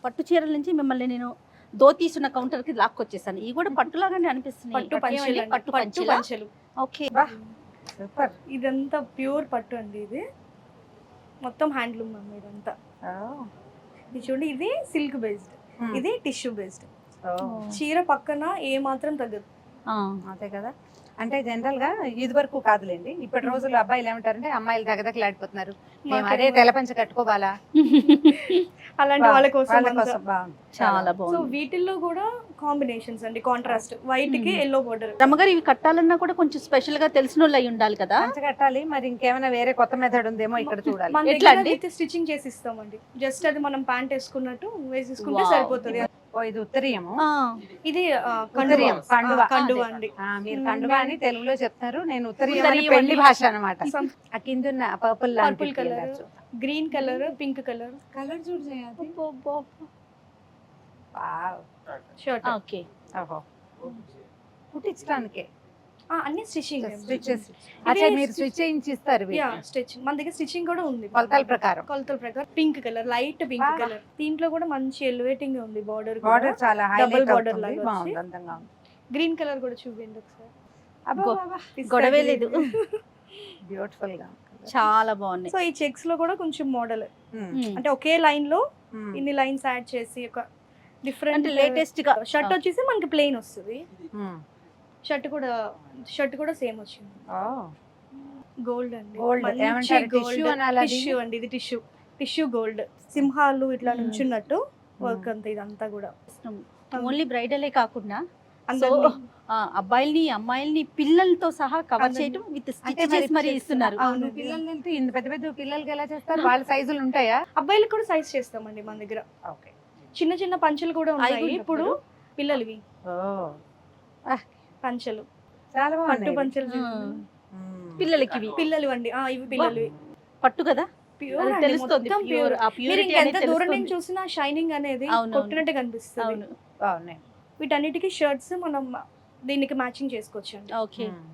పట్టు చీరల నుంచి మిమ్మల్ని నేను ధోతీస్ ఉన్న కౌంటర్ కి లాక్కొచ్చేసాను. ఇవి కూడా పట్టులాగానే అనిపిస్తున్నాయి. పట్టు పంచలు అండి, పట్టు పట్టు పంచలా? పంచలు. ఓకే. సూపర్. ఇదంతా ప్యూర్ పట్టు అండి. ఇది మొత్తం హ్యాండ్లూమ్ అమ్మ ఇదంతా. ఇది చూడండి, ఇది సిల్క్ బేస్డ్, ఇది టిష్యూ బేస్డ్. చీర పక్కన ఏ మాత్రం తగ్గదు. అదే కదా. అంటే జనరల్ గా ఇది వరకు కాదులేండి, ఇప్పటి రోజుల్లో అబ్బాయిలు ఏమంటారంటే అమ్మాయిలు దగదగలాడిపోతున్నారు, మేము అదే తెలపంచ కట్టుకోవాలా, అలాంటి వాళ్ళ కోసం బాగుంది. చాలా సో బాగుంది. వీటిల్లో కూడా కాంబినేషన్స్ అండి, కాంట్రాస్ట్ వైట్ కి ఎల్లో బోర్డర్. రమ్మగారు ఇవి కట్టాలన్నా కూడా కొంచెం స్పెషల్ గా తెలిసిన వాళ్ళు అయి ఉండాలి కదా. పంచ కట్టాలి, మరి ఇంకేమైనా వేరే కొత్త మెథడ్ ఉందేమో ఇక్కడ చూడాలి. మన ఎట్లా దగ్గర అండి? అయితే స్టిచ్చింగ్ చేసి ఇస్తామండి. జస్ట్ అది మనం ప్యాంట్ వేసుకున్నట్టు వేసేసుకుంటే Wow. సరిపోతుంది. ఓ ఇది ఉత్తరీయము, ఇది ఉత్తరీయం, కండువా. కండువా అండి. మీరు కండువా అని తెలుగులో చెప్తారు, నేను ఉత్తరీయం అని ఉత్తరీయం పెళ్లి అని. భాష అనమాట. Some ఆ కింద purple purple colour, green colour, pink colour colour చూడు చేయాలి. షర్ట్. ఓకే. ఓహో, కుట్టించడానికే అన్ని స్టిచ్చింగ్. స్టిచెస్. అచ్చా, మీరు స్టిచ్ చేయించి ఇస్తారు స్టిచ్చింగ్. మన దగ్గర స్టిచ్చింగ్ కూడా ఉంది కొలతల ప్రకారం. కొలతల ప్రకారం. Pink colour, light pink colour. దీంట్లో కూడా మంచి ఎలివేటింగ్ ఉంది బార్డర్. బార్డర్ చాలా హైలైట్ border అవుతుంది, లాగా బాగుంది, వచ్చి. అందంగా ఉంది. గ్రీన్ కలర్ కూడా చూపించండి ఒకసారి. గొడవే లేదు. బ్యూటిఫుల్ గా. చాలా బాగున్నాయి. సో ఈ చెక్స్ లో కూడా కొంచెం మోడల్, Hmm. అంటే ఒకే లైన్ లో Hmm. ఇన్ని లైన్స్ యాడ్ చేసి ఒక డిఫరెంట్ అంటే లేటెస్ట్ గా షర్ట్ వచ్చేసి మనకి ప్లెయిన్ వస్తుంది. Hmm. షర్ట్ కూడా సేమ్ వచ్చింది. Oh. గోల్డ్ అండి, Gold. ఏమంటారు? Tissue అనాలా దీన్ని? టిష్యూ అండి, ఇది టిష్యూ గోల్డ్. సింహాలు ఇట్లా నుంచున్నట్టు వర్క్ అంతా ఇదంతా కూడా. ఓన్లీ బ్రైడలే కాకుండా సో అందరినీ అబ్బాయిల్ని అమ్మాయిల్ని పిల్లలతో సహా కవర్ అందరినీ. చేయడం విత్ అంటే స్టిచ్ చేసి మరి ఇస్తున్నారు. అవును. అవును, పిల్లలు అంటే ఇంత పెద్ద పెద్ద పిల్లలకి ఎలా చేస్తారు, వాళ్ళ సైజులు ఉంటాయా? అబ్బాయిలకు కూడా సైజ్ చేస్తామండి మన దగ్గర. ఓకే. చిన్న చిన్న పంచలు కూడా అవి ఉన్నాయి కూడా ఇప్పుడు పిల్లలవి. ఓ, పంచలు, చాలా పట్టు బాగుంది. పంచలు పిల్లలకి ఇవి పిల్లలు అండి. ఇవి పిల్లలవి. పట్టు కదా, ప్యూర్ అది అండి, తెలుస్తుంది. మొత్తం ప్యూర్ ప్యూర్. ఆ మీరు ప్యూరిటీ ఇంకెంత అనేది దూరం నుంచి తెలుస్తుంది. చూసినా షైనింగ్ అనేది అవును, కొట్టినట్టే కనిపిస్తుంది. అవును. బాగున్నాయి. వీటన్నిటికీ షర్ట్స్ మనం దీనికి మ్యాచింగ్ చేసుకోవచ్చు అండి. ఓకే. Hmm.